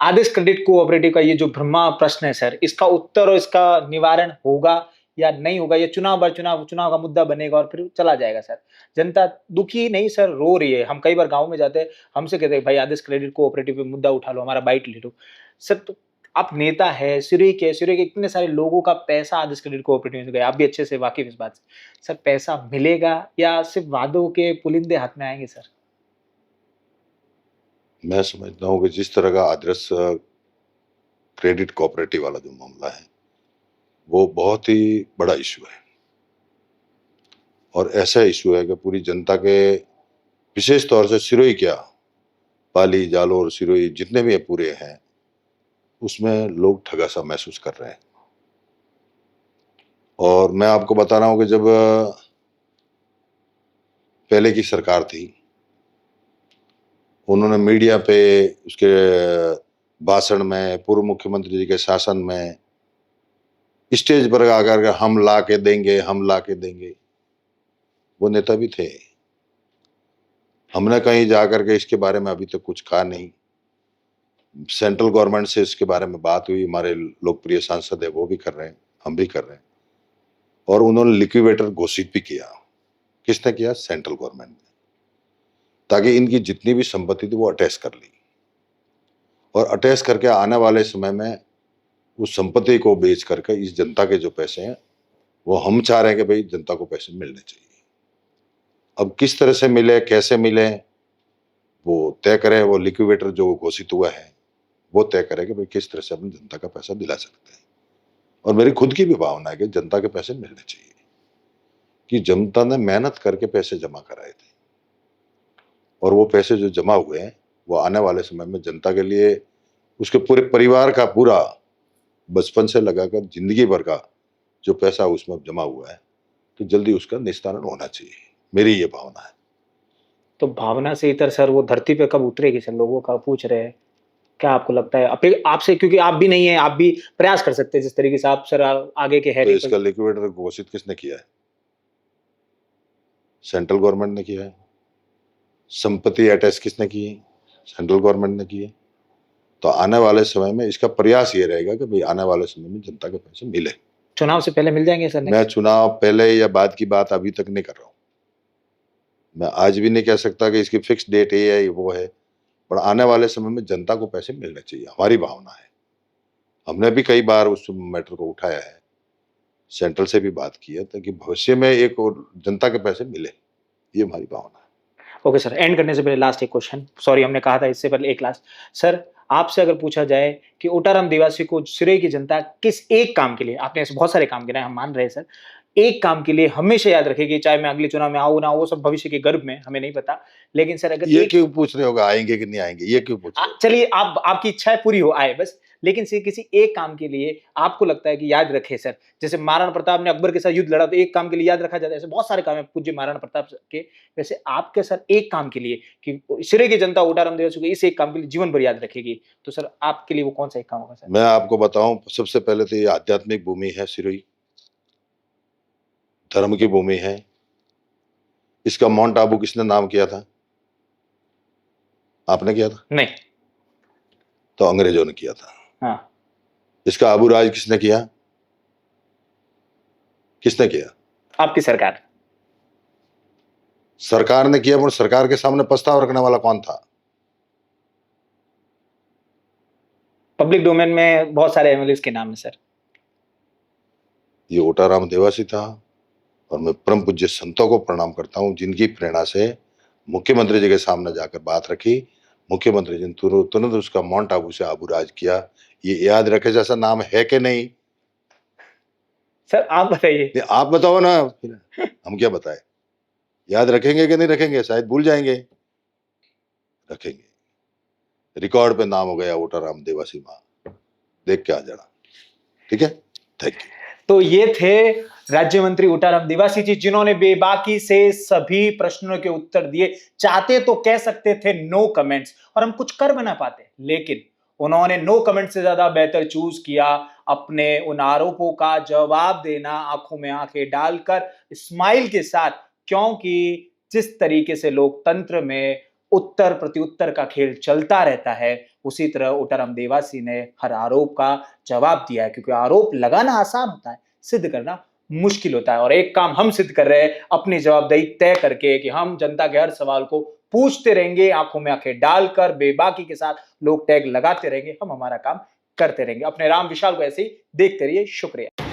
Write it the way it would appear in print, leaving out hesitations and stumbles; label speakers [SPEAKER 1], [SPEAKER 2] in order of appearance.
[SPEAKER 1] आदेश credit cooperative का ये जो ब्रह्मा प्रश्न है सर, इसका उत्तर और इसका निवारण होगा या नहीं होगा? ये चुनाव भर चुनाव चुनाव का मुद्दा बनेगा और फिर चला जाएगा सर। जनता दुखी नहीं सर, रो रही है। हम कई बार गाँव में जाते हैं, हमसे कहते हैं भाई आदेश क्रेडिट कोऑपरेटिव पे मुद्दा उठा लो, हमारा बाइट ले लो। सर तो आप नेता हैं, सिरे के इतने सारे लोगों का पैसा आदेश क्रेडिट कोऑपरेटिव में गया, आप भी अच्छे से वाकिफ़ इस बात से। सर पैसा मिलेगा या सिर्फ़ वादों के पुलिंदे हाथ में आएँगे सर?
[SPEAKER 2] मैं समझता हूँ कि जिस तरह का आदर्श क्रेडिट कोऑपरेटिव वाला जो मामला है, वो बहुत ही बड़ा इश्यू है और ऐसा इश्यू है कि पूरी जनता के, विशेष तौर से सिरोही क्या, पाली, जालोर, सिरोही जितने भी पूरे हैं, उसमें लोग ठगा सा महसूस कर रहे हैं। और मैं आपको बता रहा हूँ कि जब पहले की सरकार थी, उन्होंने मीडिया पे उसके भाषण में, पूर्व मुख्यमंत्री जी के शासन में स्टेज पर आकर के हम ला के देंगे, हम ला के देंगे, वो नेता भी थे। हमने कहीं जाकर के इसके बारे में अभी तक कुछ कहा नहीं। सेंट्रल गवर्नमेंट से इसके बारे में बात हुई, हमारे लोकप्रिय सांसद है वो भी कर रहे हैं, हम भी कर रहे हैं, और उन्होंने लिक्विडेटर घोषित भी किया। किसने किया? सेंट्रल गवर्नमेंट ने, ताकि इनकी जितनी भी संपत्ति थी वो अटैच कर ली, और अटैच करके आने वाले समय में उस संपत्ति को बेच करके इस जनता के जो पैसे हैं वो हम चाह रहे हैं कि भाई जनता को पैसे मिलने चाहिए। अब किस तरह से मिले, कैसे मिले, वो तय करें। वो लिक्विडेटर जो घोषित हुआ है वो तय करे कि भाई किस तरह से अपनी जनता का पैसा दिला सकते हैं। और मेरी खुद की भी भावना है कि जनता के पैसे मिलने चाहिए, कि जनता ने मेहनत करके पैसे जमा कराए थे, और वो पैसे जो जमा हुए हैं वो आने वाले समय में जनता के लिए, उसके पूरे परिवार का पूरा बचपन से लगाकर जिंदगी भर का जो पैसा उसमें जमा हुआ है, तो जल्दी उसका निस्तारण होना चाहिए। मेरी ये भावना है।
[SPEAKER 1] तो भावना से इतर सर वो धरती पे कब उतरेगी सर? लोगों का पूछ रहे हैं। क्या आपको लगता है? आपसे क्योंकि आप भी नहीं हैं, आप भी प्रयास कर सकते हैं जिस तरीके से आप सर आगे के
[SPEAKER 2] तो
[SPEAKER 1] हैं।
[SPEAKER 2] इसका लिक्विडेटर घोषित किसने किया है? सेंट्रल गवर्नमेंट ने किया है। संपत्ति अटैच किसने की है? सेंट्रल गवर्नमेंट ने की है। तो आने वाले समय में इसका प्रयास ये रहेगा कि भाई आने वाले समय में जनता के पैसे मिले।
[SPEAKER 1] चुनाव से पहले मिल जाएंगे सर?
[SPEAKER 2] मैं चुनाव पहले या बाद की बात अभी तक नहीं कर रहा हूं। मैं आज भी नहीं कह सकता कि इसकी फिक्स डेट ये है वो है, पर आने वाले समय में जनता को पैसे मिलने चाहिए, हमारी भावना है। हमने भी कई बार उस मैटर को उठाया है, सेंट्रल से भी बात की है, ताकि भविष्य में एक और जनता के पैसे मिले, ये हमारी भावना है।
[SPEAKER 1] ओके सर, एंड करने से पहले लास्ट एक क्वेश्चन, सॉरी हमने कहा था इससे पहले एक लास्ट। सर आपसे अगर पूछा जाए कि ओटाराम निवासी को सिरोही की जनता किस एक काम के लिए, आपने ऐसे बहुत सारे काम गिनाए हम मान रहे हैं सर, एक काम के लिए हमेशा याद रखेगी, चाहे मैं अगले चुनाव में आऊँ ना, वो सब भविष्य के गर्भ में हमें नहीं पता। लेकिन सर अगर
[SPEAKER 2] ये
[SPEAKER 1] एक,
[SPEAKER 2] क्यों पूछ रहे होगा आएंगे कि नहीं आएंगे, ये क्यों पूछ रहे हो?
[SPEAKER 1] चलिए आप आपकी इच्छाएं पूरी हो आए बस, लेकिन किसी एक काम के लिए आपको लगता है कि याद रखे सर, जैसे महाराणा प्रताप ने अकबर के साथ युद्ध लड़ा तो एक काम के लिए याद रखा जाता है, ऐसे बहुत सारे काम है पूज्य महाराणा प्रताप के, वैसे आपके सर एक काम के लिए कि सिरे की जनता ओटाराम देवासी को इस एक काम के लिए जीवन भर याद रखेगी, तो सर आपके लिए वो कौन सा एक काम होगा सर?
[SPEAKER 2] मैं आपको बताऊं, सबसे पहले तो ये आध्यात्मिक भूमि है सिरोही, धर्म की भूमि है। इसका माउंट आबू किसने नाम किया था? आपने किया था?
[SPEAKER 1] नहीं।
[SPEAKER 2] तो अंग्रेजों ने किया था।
[SPEAKER 1] हाँ।
[SPEAKER 2] इसका आबू राज किसने किया? किसने किया?
[SPEAKER 1] आपकी सरकार।
[SPEAKER 2] सरकार ने किया, पर सरकार के सामने प्रस्ताव रखने वाला कौन था?
[SPEAKER 1] पब्लिक डोमेन में बहुत सारे एमएलए के नाम है सर।
[SPEAKER 2] ये ओटाराम देवासी था। और मैं परम पूज्य संतों को प्रणाम करता हूं, जिनकी प्रेरणा से मुख्यमंत्री जी के सामने जाकर बात रखी, मुख्यमंत्री जी ने तुरंत उसका माउंट आबू से आबू राज किया। ये याद रखे जैसा नाम है कि नहीं?
[SPEAKER 1] सर आप बताइए।
[SPEAKER 2] आप बताओ ना, हम क्या बताए? याद रखेंगे कि नहीं रखेंगे? शायद भूल जाएंगे। रखेंगे। रिकॉर्ड पे नाम हो गया ओटाराम देवासी मां, देख के आ जाना। ठीक है, थैंक यू।
[SPEAKER 1] तो ये थे राज्य मंत्री ओटाराम निवासी जी, जिन्होंने बेबाकी से सभी प्रश्नों के उत्तर दिए। चाहते तो कह सकते थे नो कमेंट्स, और हम कुछ कर बना पाते, लेकिन उन्होंने नो कमेंट से ज्यादा बेहतर चूज किया अपने उन आरोपों का जवाब देना, आंखों में आंखें डालकर स्माइल के साथ, क्योंकि जिस तरीके से लोकतंत्र में उत्तर प्रत्युत्तर का खेल चलता रहता है, उसी तरह ओटाराम देवासी ने हर आरोप का जवाब दिया है, क्योंकि आरोप लगाना आसान होता है, सिद्ध करना मुश्किल होता है। और एक काम हम सिद्ध कर रहे हैं अपनी जवाबदेही तय करके कि हम जनता के हर सवाल को पूछते रहेंगे, आंखों में आंखें डालकर बेबाकी के साथ लोग टैग लगाते रहेंगे, हम हमारा काम करते रहेंगे। अपने राम विशाल को ऐसे ही देखते रहिए। शुक्रिया।